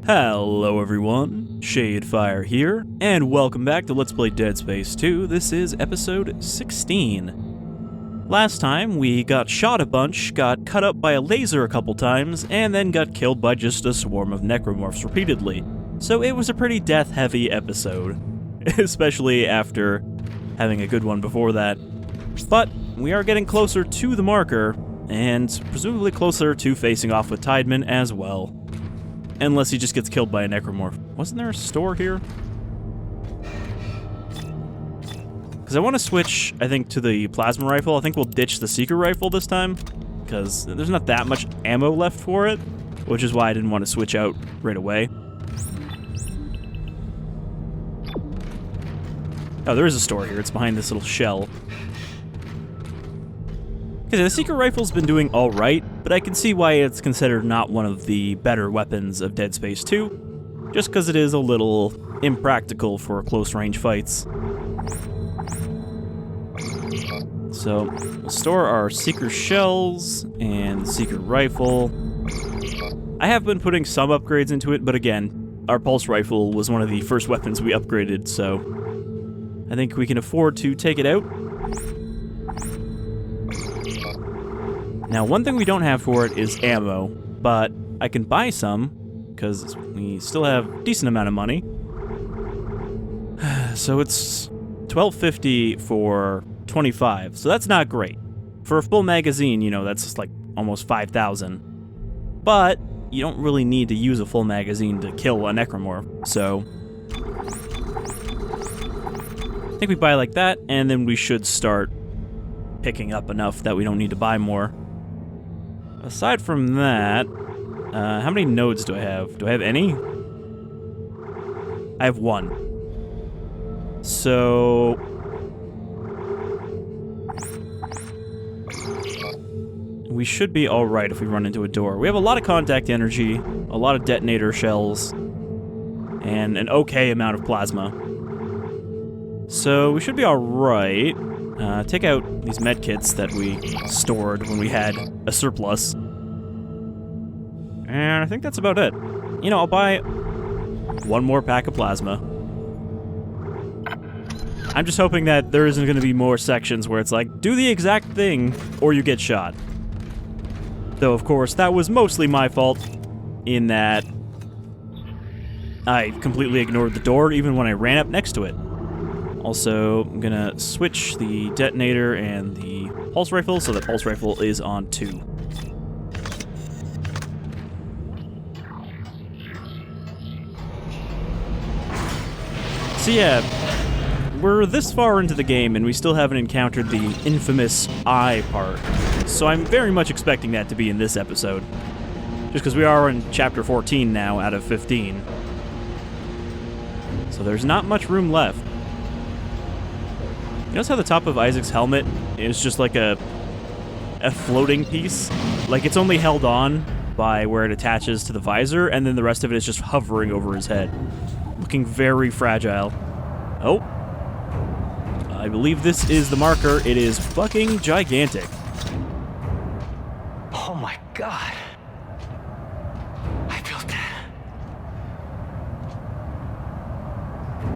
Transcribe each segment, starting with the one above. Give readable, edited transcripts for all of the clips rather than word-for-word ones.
Hello everyone, Shadefire here, and welcome back to Let's Play Dead Space 2. This is episode 16. Last time, we got shot a bunch, got cut up by a laser a couple times, and then got killed by just a swarm of Necromorphs repeatedly. So it was a pretty death-heavy episode, especially after having a good one before that. But we are getting closer to the marker, and presumably closer to facing off with Tideman as well. Unless he just gets killed by a Necromorph. Wasn't there a store here? Because I want to switch, I think, to the plasma rifle. I think we'll ditch the secret rifle this time, because there's not that much ammo left for it, which is why I didn't want to switch out right away. Oh, there is a store here. It's behind this little shell. Okay, the secret rifle's been doing alright, but I can see why it's considered not one of the better weapons of Dead Space 2, just because it is a little impractical for close-range fights. So, we'll store our seeker shells and secret rifle. I have been putting some upgrades into it, but again, our pulse rifle was one of the first weapons we upgraded, so I think we can afford to take it out. Now, one thing we don't have for it is ammo, but I can buy some, because we still have a decent amount of money. So it's $12.50 for 25, so that's not great. For a full magazine, you know, that's like almost 5,000. But you don't really need to use a full magazine to kill a Necromorph, so I think we buy like that, and then we should start picking up enough that we don't need to buy more. Aside from that, how many nodes do I have? Do I have any? I have one. So we should be alright if we run into a door. We have a lot of contact energy, a lot of detonator shells, and an okay amount of plasma. So we should be alright. Take out these medkits that we stored when we had a surplus. And I think that's about it. You know, I'll buy one more pack of plasma. I'm just hoping that there isn't going to be more sections where it's like, do the exact thing, or you get shot. Though, of course, that was mostly my fault, in that I completely ignored the door even when I ran up next to it. Also, I'm gonna switch the detonator and the pulse rifle, so the pulse rifle is on 2. So yeah, we're this far into the game and we still haven't encountered the infamous eye part. So I'm very much expecting that to be in this episode. Just because we are in chapter 14 now out of 15. So there's not much room left. You notice how the top of Isaac's helmet is just like a floating piece? Like, it's only held on by where it attaches to the visor, and then the rest of it is just hovering over his head. Looking very fragile. Oh. I believe this is the marker. It is fucking gigantic. Oh my god. I built that.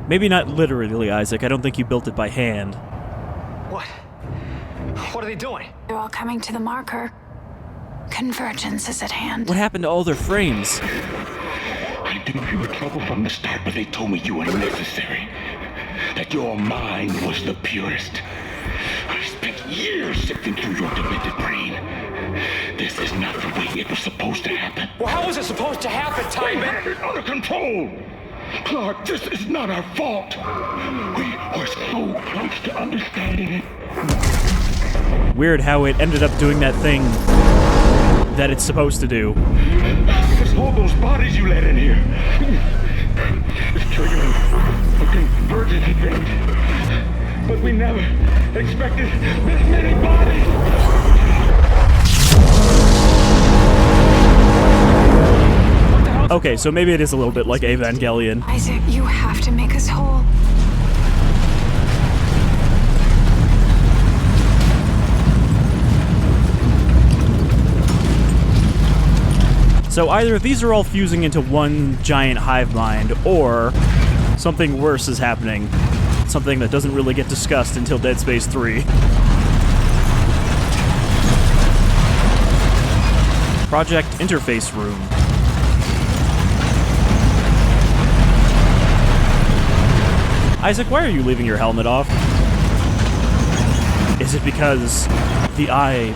Maybe not literally, Isaac. I don't think you built it by hand. What? What are they doing? They're all coming to the marker. Convergence is at hand. What happened to all their frames? I knew you were trouble from the start, but they told me you were necessary. That your mind was the purest. I spent years sifting through your demented brain. This is not the way it was supposed to happen. Well, how was it supposed to happen, We Tideman? had it under control. Clark, this is not our fault. We were so close to understanding it. Weird how it ended up doing that thing that it's supposed to do. It's all those bodies you let in here. It's triggering a convergence event. But we never expected this many bodies. Okay, so maybe it is a little bit like Evangelion. Isaac, you have to make us whole. So either these are all fusing into one giant hive mind, or something worse is happening. Something that doesn't really get discussed until Dead Space 3. Project Interface Room. Isaac, why are you leaving your helmet off? Is it because the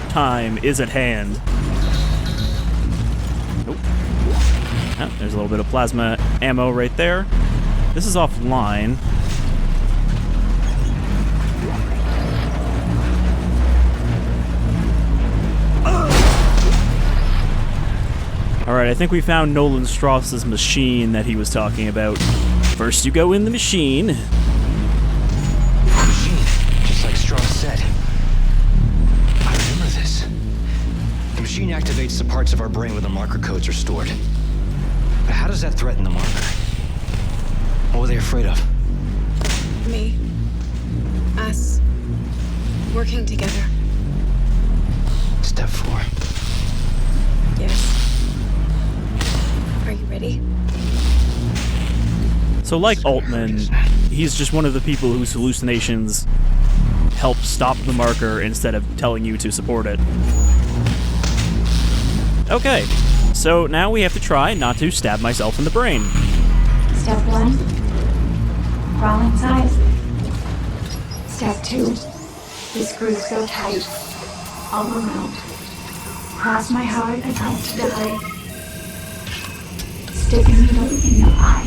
time is at hand? Nope. Oh, there's a little bit of plasma ammo right there. This is offline. Alright, I think we found Nolan Stross's machine that he was talking about. First you go in the machine. Machine, just like Stross said. I remember this. The machine activates the parts of our brain where the marker codes are stored. But how does that threaten the marker? What were they afraid of? Me. Us. Working together. Step 4. Yes. Are you ready? So like Altman, he's just one of the people whose hallucinations help stop the marker instead of telling you to support it. Okay, so now we have to try not to stab myself in the brain. Step 1, crawl inside. Step 2, the screws go tight, all around. Cross my heart and hope to die. Stick a needle in your eye.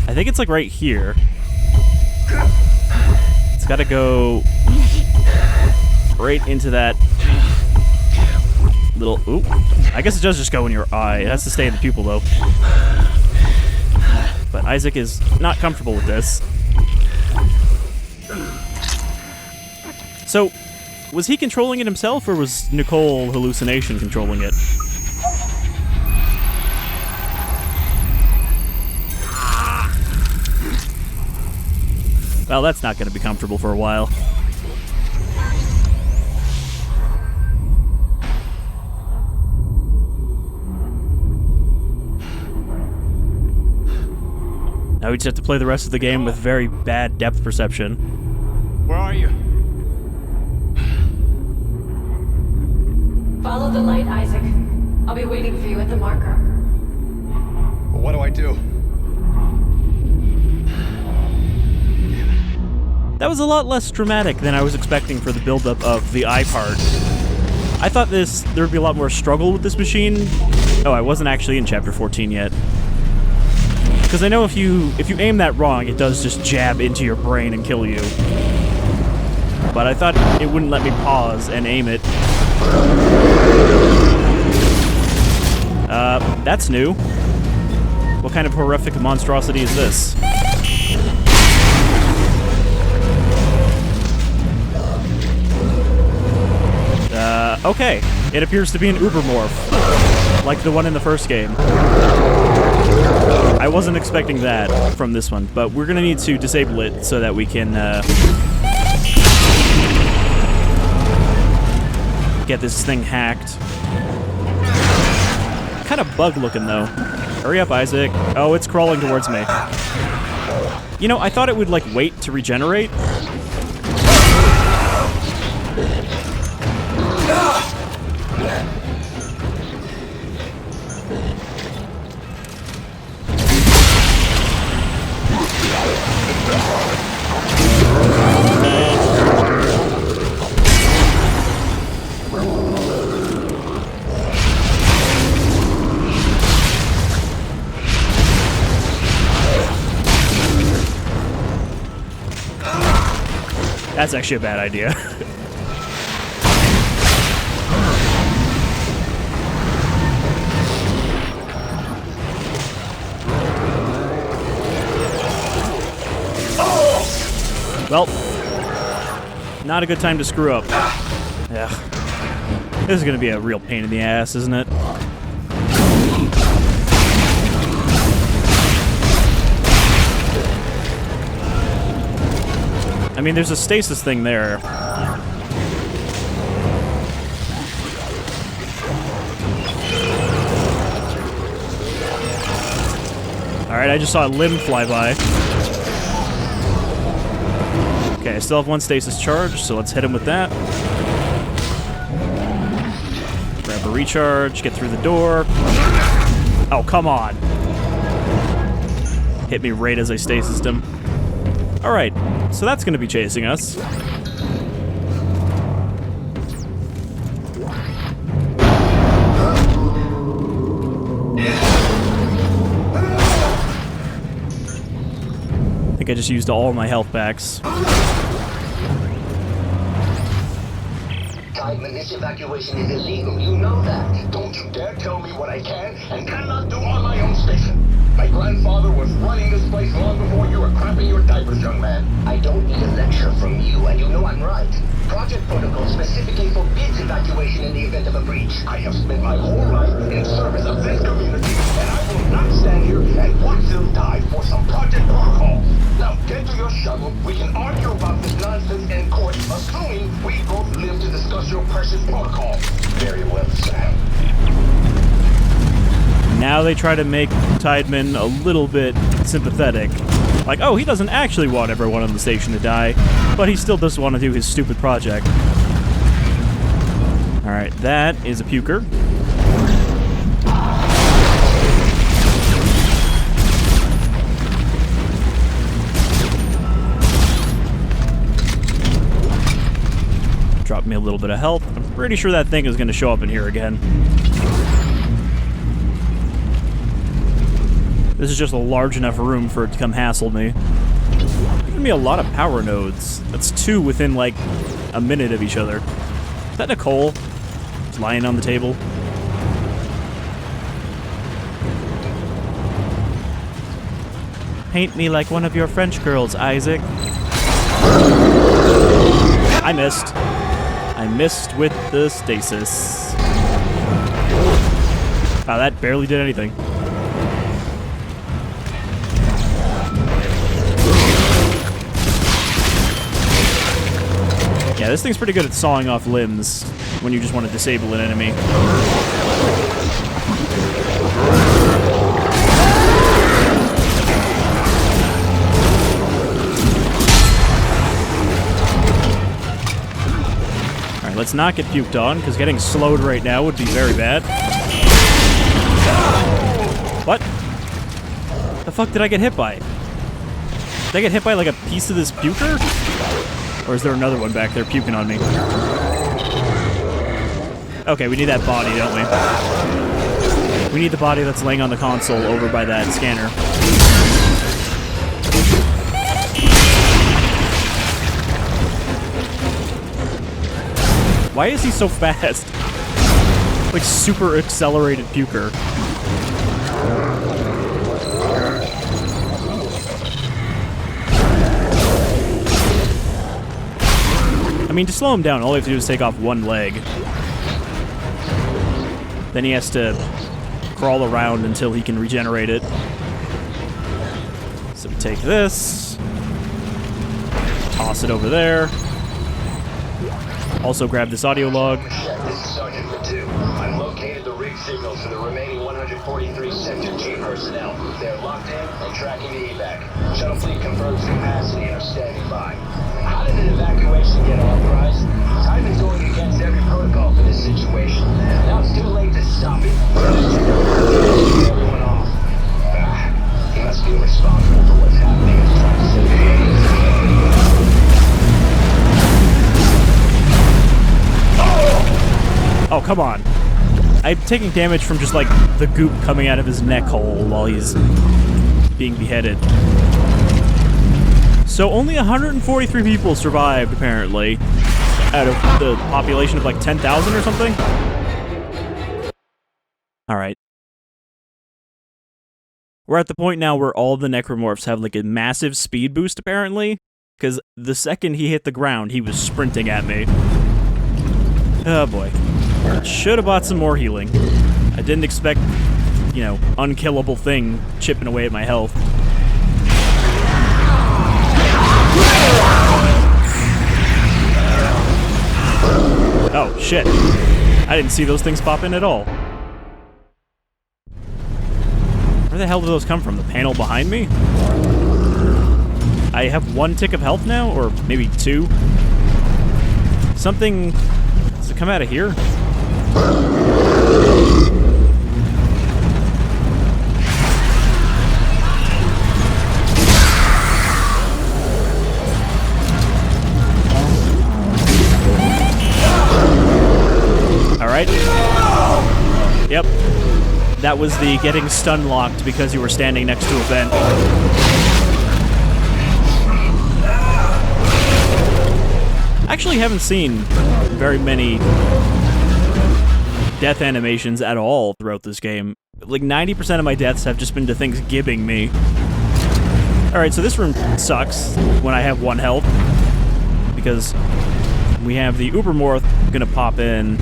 I think it's like right here. It's gotta go right into that little... Oop. I guess it does just go in your eye. It has to stay in the pupil, though. But Isaac is not comfortable with this. So, was he controlling it himself, or was Nicole hallucination controlling it? Well, that's not going to be comfortable for a while. Now we just have to play the rest of the game with very bad depth perception. Where are you? Follow the light, Isaac. I'll be waiting for you at the marker. Well, what do I do? That was a lot less dramatic than I was expecting for the buildup of the eye part. I thought there would be a lot more struggle with this machine. Oh, I wasn't actually in Chapter 14 yet. Because I know if you aim that wrong, it does just jab into your brain and kill you. But I thought it wouldn't let me pause and aim it. That's new. What kind of horrific monstrosity is this? Okay. It appears to be an Ubermorph, like the one in the first game. I wasn't expecting that from this one, but we're gonna need to disable it so that we can, get this thing hacked. Kind of bug-looking, though. Hurry up, Isaac. Oh, it's crawling towards me. You know, I thought it would, like, wait to regenerate. That's actually a bad idea. Well, not a good time to screw up. Yeah. This is gonna be a real pain in the ass, isn't it? I mean, there's a stasis thing there. Alright, I just saw a limb fly by. Okay, I still have one stasis charge, so let's hit him with that. Grab a recharge, get through the door. Oh, come on. Hit me right as I stasised him. Alright, so that's gonna be chasing us. I think I just used all my health packs. Tideman, this evacuation is illegal. You know that. Don't you dare tell me what I can and cannot do on my own station. My grandfather was running this place long before you were crapping your diapers, young man. I don't need a lecture from you, and you know I'm right. Project Protocol specifically forbids evacuation in the event of a breach. I have spent my whole life in service of this community, and I will not stand here and watch them die for some Project Protocol. Now get to your shuttle. We can argue about this nonsense in court, assuming we both live to discuss your precious protocol. Very well, Sam. Now they try to make Tideman a little bit sympathetic. Like, oh, he doesn't actually want everyone on the station to die, but he still does want to do his stupid project. Alright, that is a puker. Drop me a little bit of health. I'm pretty sure that thing is going to show up in here again. This is just a large enough room for it to come hassle me. Giving me a lot of power nodes. That's 2 within, like, a minute of each other. Is that Nicole? Just lying on the table. Paint me like one of your French girls, Isaac. I missed. I missed with the stasis. Wow, that barely did anything. Yeah, this thing's pretty good at sawing off limbs when you just want to disable an enemy. Alright, let's not get puked on, because getting slowed right now would be very bad. What? The fuck did I get hit by? Did I get hit by like a piece of this puker? Or is there another one back there puking on me? Okay, we need that body, don't we? We need the body that's laying on the console over by that scanner. Why is he so fast? Like super accelerated puker. I mean, to slow him down, all we have to do is take off one leg. Then he has to crawl around until he can regenerate it. So we take this, toss it over there. Also grab this audio log. This is Sergeant Patu. I've located the rig signals for the remaining 143 Sector G personnel. They're locked in and tracking the evac. Shuttle fleet confirms capacity and are standing by. How did an evacuation get authorized? Tideman's going against every protocol for this situation. Now it's too late to stop it. Everyone off. He must be responsible for what's happening in Stross. Oh, come on. I'm taking damage from just, like, the goop coming out of his neck hole while he's being beheaded. So only 143 people survived, apparently, out of the population of, like, 10,000 or something? Alright. We're at the point now where all the Necromorphs have, like, a massive speed boost, apparently, because the second he hit the ground, he was sprinting at me. Oh, boy. Should have bought some more healing. I didn't expect, you know, unkillable thing chipping away at my health. Oh, shit. I didn't see those things pop in at all. Where the hell do those come from? The panel behind me? I have 1 tick of health now, or maybe 2. Something... Does it come out of here? Alright. Yep. That was the getting stun locked because you were standing next to a vent. Actually haven't seen very many death animations at all throughout this game. Like 90% of my deaths have just been to things gibbing me. Alright, so this room sucks when I have 1 health. Because we have the Ubermorph gonna pop in.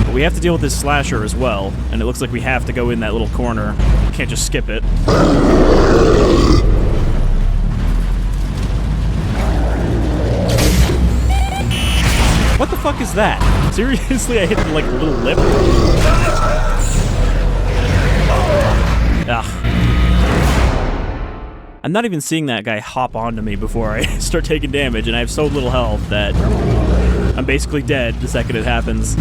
But we have to deal with this slasher as well. And it looks like we have to go in that little corner. Can't just skip it. What the fuck is that? Seriously, I hit like a little lip? Ugh. I'm not even seeing that guy hop onto me before I start taking damage, and I have so little health that I'm basically dead the second it happens.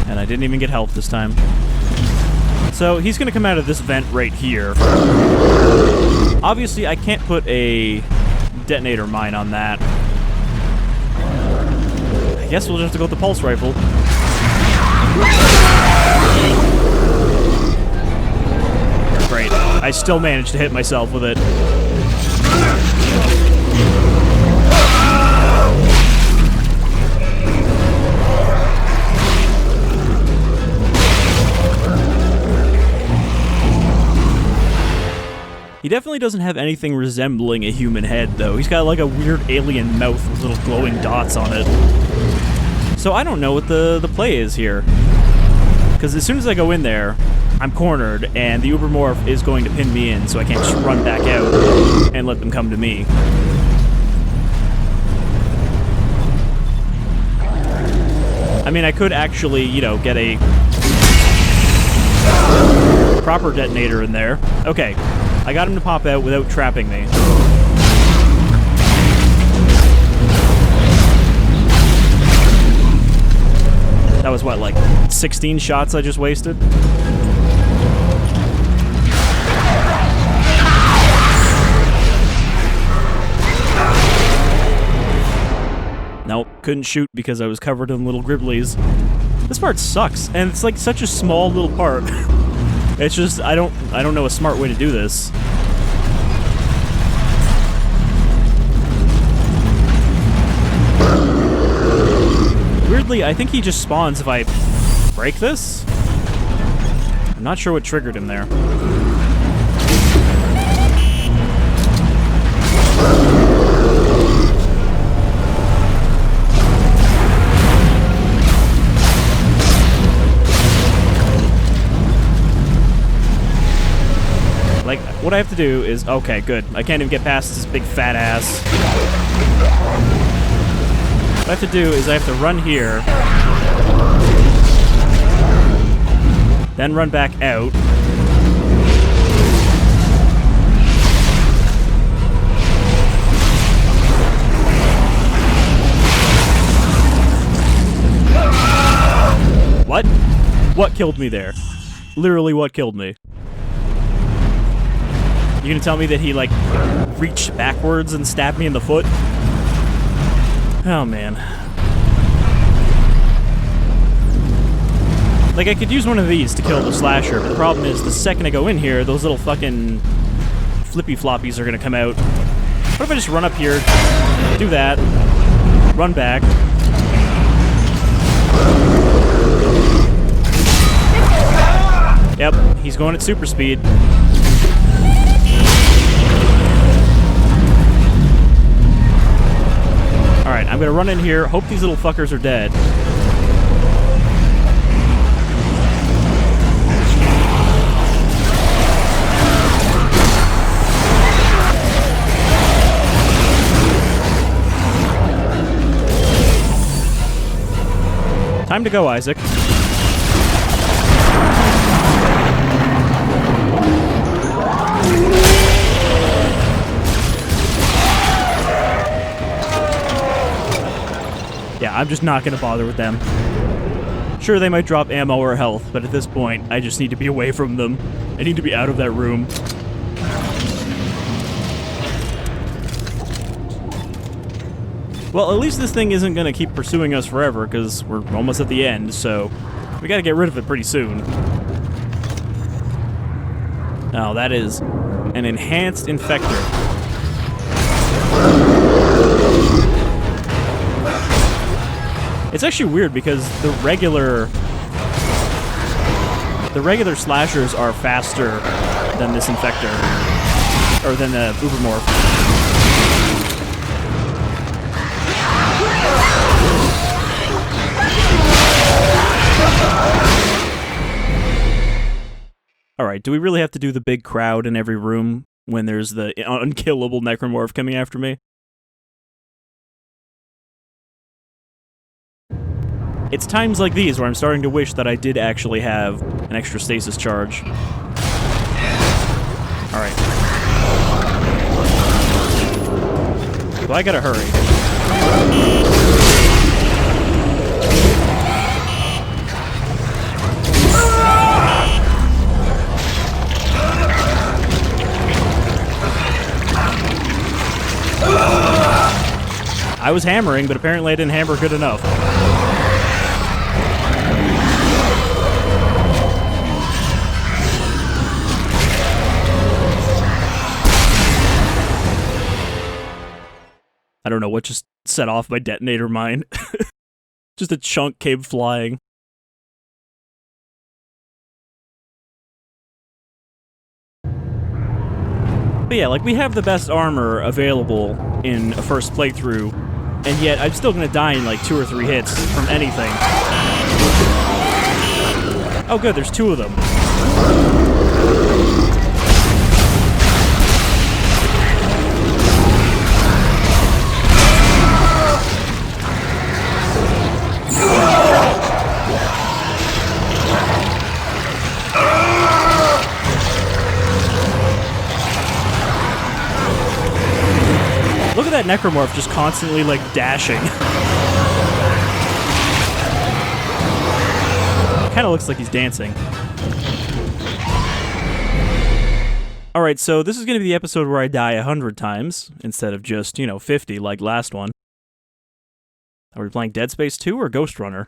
And I didn't even get health this time. So he's gonna come out of this vent right here. Obviously, I can't put a detonator mine on that. I guess we'll just have to go with the pulse rifle. Great. I still managed to hit myself with it. He definitely doesn't have anything resembling a human head, though. He's got like a weird alien mouth with little glowing dots on it. So I don't know what the play is here. Because as soon as I go in there, I'm cornered, and the Ubermorph is going to pin me in, so I can't just run back out and let them come to me. I mean, I could actually, you know, get a proper detonator in there. Okay, I got him to pop out without trapping me. That was what, like 16 shots I just wasted? Nope, couldn't shoot because I was covered in little gribblies. This part sucks, and it's like such a small little part. It's just, I don't know a smart way to do this. Weirdly, I think he just spawns if I break this? I'm not sure what triggered him there. Like, what I have to do is... Okay, good. I can't even get past this big fat ass. What I have to do is I have to run here. Then run back out. What? What killed me there? Literally, what killed me? You gonna tell me that he, like, reached backwards and stabbed me in the foot? Oh, man. Like, I could use one of these to kill the slasher, but the problem is, the second I go in here, those little fucking flippy floppies are gonna come out. What if I just run up here, do that, run back. Yep, he's going at super speed. Alright, I'm gonna run in here, hope these little fuckers are dead. Time to go, Isaac. Yeah, I'm just not gonna bother with them. Sure, they might drop ammo or health, but at this point, I just need to be away from them. I need to be out of that room. Well, at least this thing isn't gonna keep pursuing us forever, because we're almost at the end, so we gotta get rid of it pretty soon. Oh, that is an enhanced infector. It's actually weird because the regular slashers are faster than this infector, or than the Ubermorph. Alright, do we really have to do the big crowd in every room when there's the unkillable Necromorph coming after me? It's times like these where I'm starting to wish that I did actually have an extra stasis charge. Alright. So I gotta hurry. I was hammering, but apparently I didn't hammer good enough. I don't know what just set off my detonator mine. Just a chunk came flying. But yeah, like, we have the best armor available in a first playthrough, and yet I'm still gonna die in like 2 or 3 hits from anything. Oh good, there's 2 of them. Look at that Necromorph just constantly, like, dashing. Kinda looks like he's dancing. Alright, so this is gonna be the episode where I die 100 times, instead of just, 50 like last one. Are we playing Dead Space 2 or Ghost Runner?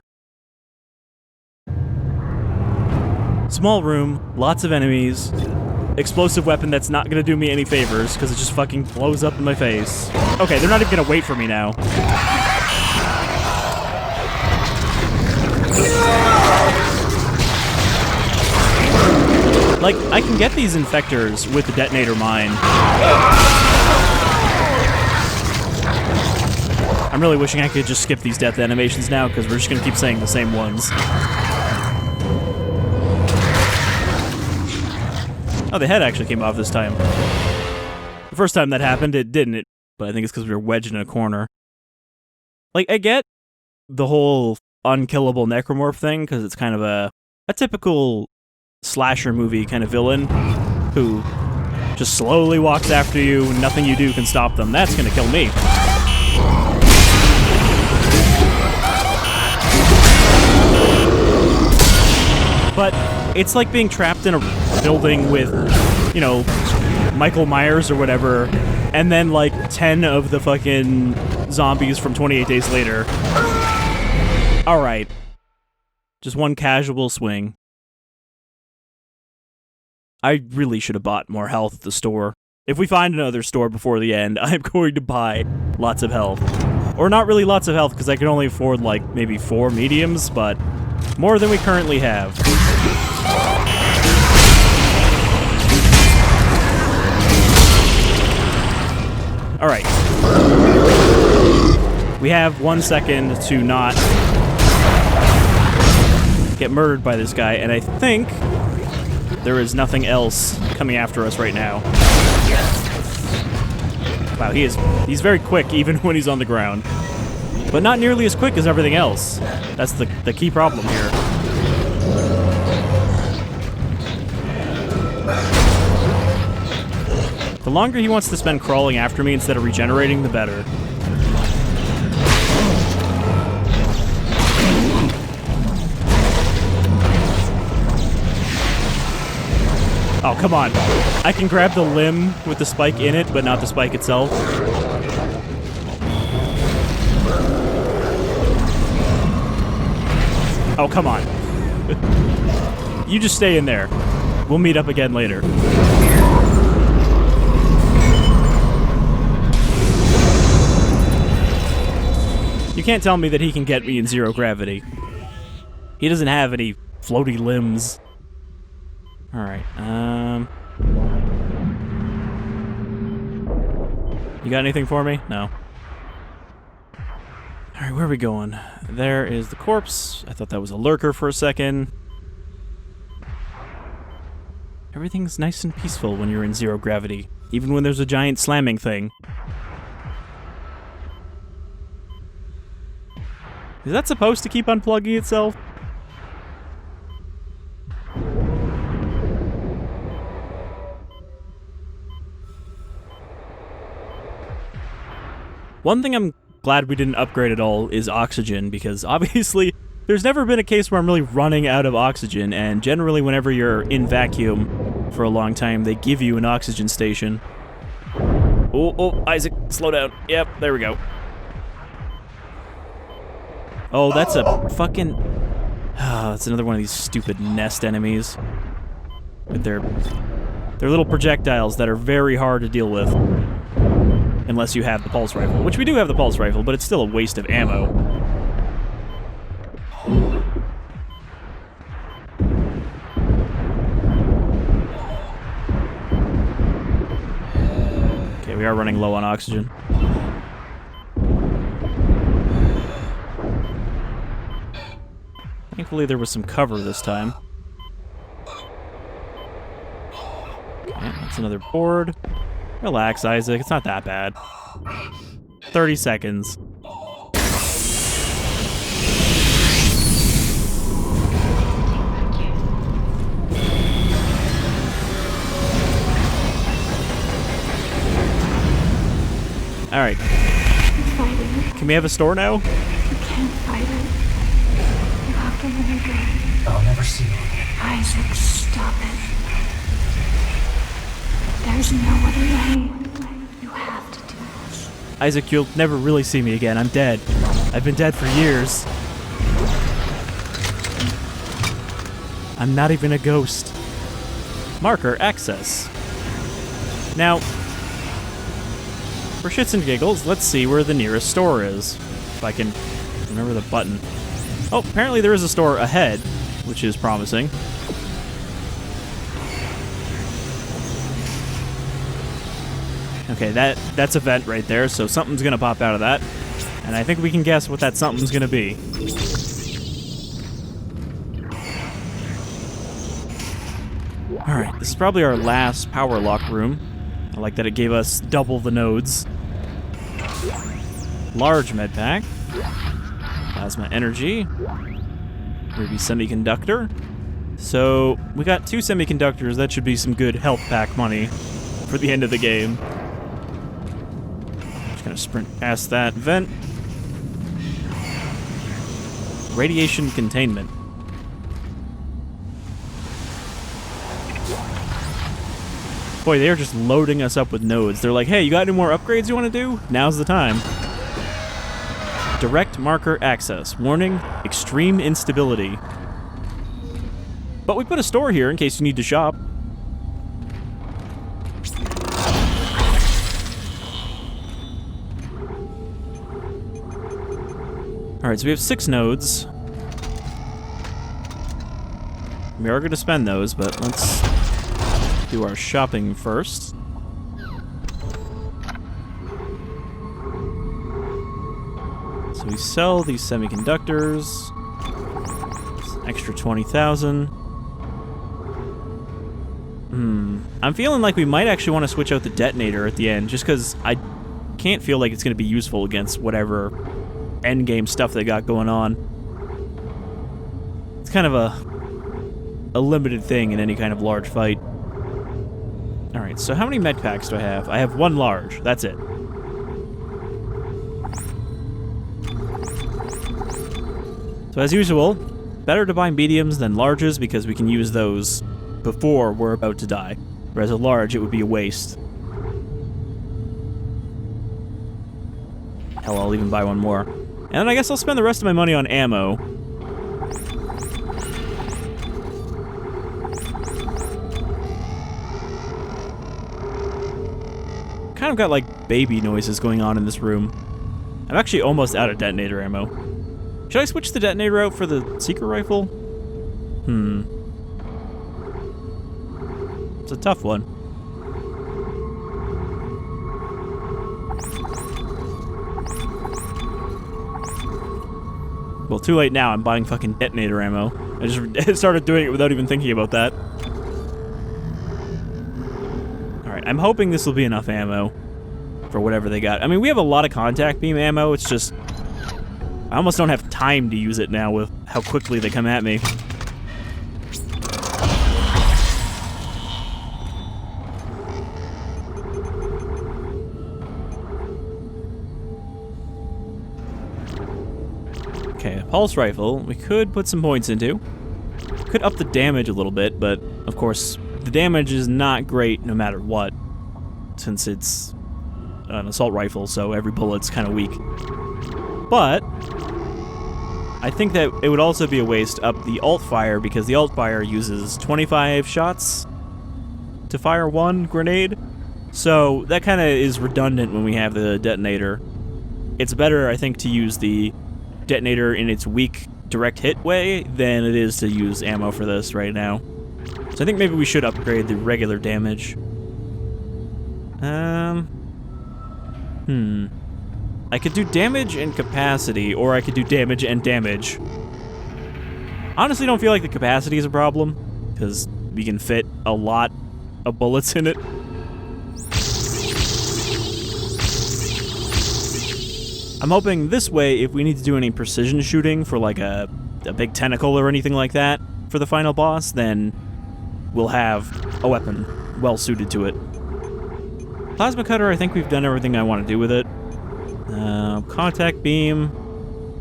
Small room, lots of enemies. Explosive weapon that's not gonna do me any favors, because it just fucking blows up in my face. Okay, they're not even gonna wait for me now. Like, I can get these infectors with the detonator mine. I'm really wishing I could just skip these death animations now, because we're just gonna keep saying the same ones. Oh, the head actually came off this time. The first time that happened, it didn't, but I think it's because we were wedged in a corner. Like, I get the whole unkillable Necromorph thing, because it's kind of a typical slasher movie kind of villain who just slowly walks after you, and nothing you do can stop them. That's gonna kill me. But it's like being trapped in a building with, Michael Myers or whatever, and then like 10 of the fucking zombies from 28 Days Later. Alright. Just one casual swing. I really should have bought more health at the store. If we find another store before the end, I'm going to buy lots of health. Or not really lots of health, because I can only afford like maybe 4 mediums, but more than we currently have. Alright. We have 1 second to not get murdered by this guy, and I think there is nothing else coming after us right now. Wow, he's very quick even when he's on the ground. But not nearly as quick as everything else. That's the key problem here. The longer he wants to spend crawling after me instead of regenerating, the better. Oh, come on. I can grab the limb with the spike in it, but not the spike itself. Oh, come on. You just stay in there. We'll meet up again later. You can't tell me that he can get me in zero gravity. He doesn't have any floaty limbs. Alright, you got anything for me? No. Alright, where are we going? There is the corpse. I thought that was a lurker for a second. Everything's nice and peaceful when you're in zero gravity, even when there's a giant slamming thing. Is that supposed to keep unplugging itself? One thing I'm glad we didn't upgrade at all is oxygen, because obviously there's never been a case where I'm really running out of oxygen, and generally whenever you're in vacuum for a long time, they give you an oxygen station. Oh, Isaac, slow down. Yep, there we go. Oh, that's a fucking... that's another one of these stupid nest enemies. With their little projectiles that are very hard to deal with. Unless you have the pulse rifle. Which we do have the pulse rifle, but it's still a waste of ammo. Okay, we are running low on oxygen. Thankfully, there was some cover this time. Okay, that's another board. Relax, Isaac. It's not that bad. 30 seconds. Alright. Can we have a store now? You can't fight it. You have to let it go. I'll never see you again. Isaac, stop it. There's no other way. You have to do this. Isaac, you'll never really see me again. I'm dead. I've been dead for years. I'm not even a ghost. Marker access. Now, for shits and giggles, let's see where the nearest store is. If I can remember the button. Oh, apparently there is a store ahead, which is promising. Okay, that's a vent right there, so something's gonna pop out of that. And I think we can guess what that something's gonna be. Alright, this is probably our last power lock room. I like that it gave us double the nodes. Large med pack. Plasma energy. Ruby semiconductor. So, we got 2 semiconductors. That should be some good health pack money for the end of the game. Just gonna sprint past that vent. Radiation containment. Boy, they are just loading us up with nodes. They're like, hey, you got any more upgrades you want to do? Now's the time. Direct marker access. Warning, extreme instability. But we put a store here in case you need to shop. Alright, so we have 6 nodes. We are going to spend those, but let's do our shopping first. So we sell these semiconductors. It's an extra 20,000. I'm feeling like we might actually want to switch out the detonator at the end, just because I can't feel like it's going to be useful against whatever endgame stuff they got going on. It's kind of a limited thing in any kind of large fight. Alright, so how many med packs do I have? I have 1 large. That's it. So as usual, better to buy mediums than larges because we can use those before we're about to die. Whereas a large, it would be a waste. Hell, I'll even buy one more. And then I guess I'll spend the rest of my money on ammo. Kind of got like baby noises going on in this room. I'm actually almost out of detonator ammo. Should I switch the detonator out for the secret rifle? It's a tough one. Well, too late now. I'm buying fucking detonator ammo. I just started doing it without even thinking about that. Alright, I'm hoping this will be enough ammo for whatever they got. I mean, we have a lot of contact beam ammo. It's just... I almost don't have time to use it now with how quickly they come at me. Okay, a pulse rifle, we could put some points into. Could up the damage a little bit, but of course, the damage is not great no matter what, since it's an assault rifle, so every bullet's kind of weak. But I think that it would also be a waste up the alt fire, because the alt fire uses 25 shots to fire one grenade, so that kind of is redundant when we have the detonator. It's better, I think, to use the detonator in its weak direct hit way than it is to use ammo for this right now. So I think maybe we should upgrade the regular damage. I could do damage and capacity, or I could do damage and damage. Honestly, don't feel like the capacity is a problem, because we can fit a lot of bullets in it. I'm hoping this way, if we need to do any precision shooting for like a big tentacle or anything like that for the final boss, then we'll have a weapon well suited to it. Plasma cutter, I think we've done everything I want to do with it. Contact beam.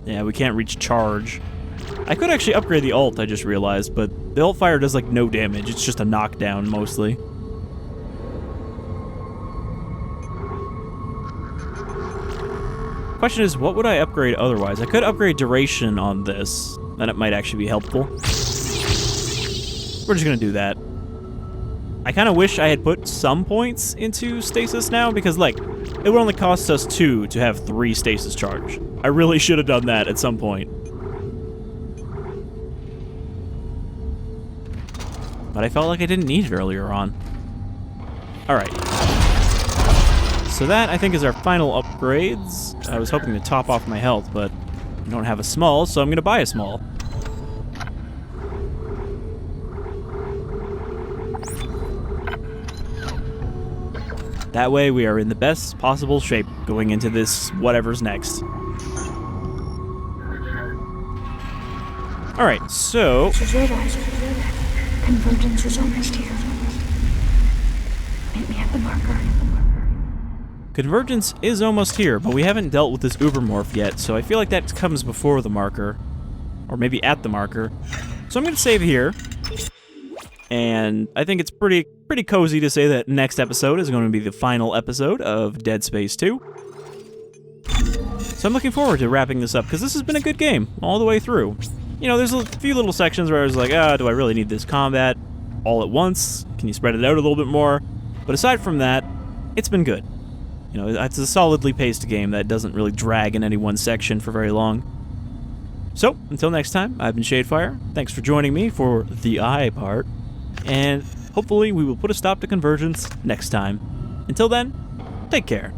Yeah, we can't reach charge. I could actually upgrade the ult, I just realized, but the ult fire does like no damage. It's just a knockdown mostly. Question is, what would I upgrade otherwise? I could upgrade duration on this, then it might actually be helpful. We're just gonna do that. I kind of wish I had put some points into stasis now, because, like, it would only cost us 2 to have 3 stasis charge. I really should have done that at some point. But I felt like I didn't need it earlier on. Alright. So that, I think, is our final upgrades. I was hoping to top off my health, but I don't have a small, so I'm gonna buy a small. That way we are in the best possible shape going into this whatever's next. Alright, so... Convergence is almost here. Meet me at the marker. Convergence is almost here, but we haven't dealt with this Ubermorph yet, so I feel like that comes before the marker. Or maybe at the marker. So I'm going to save here. And I think it's pretty cozy to say that next episode is going to be the final episode of Dead Space 2. So I'm looking forward to wrapping this up, because this has been a good game all the way through. You know, there's a few little sections where I was like, do I really need this combat all at once? Can you spread it out a little bit more? But aside from that, it's been good. You know, it's a solidly paced game that doesn't really drag in any one section for very long. So, until next time, I've been Shadefire. Thanks for joining me for the I part. And hopefully we will put a stop to Convergence next time. Until then, take care.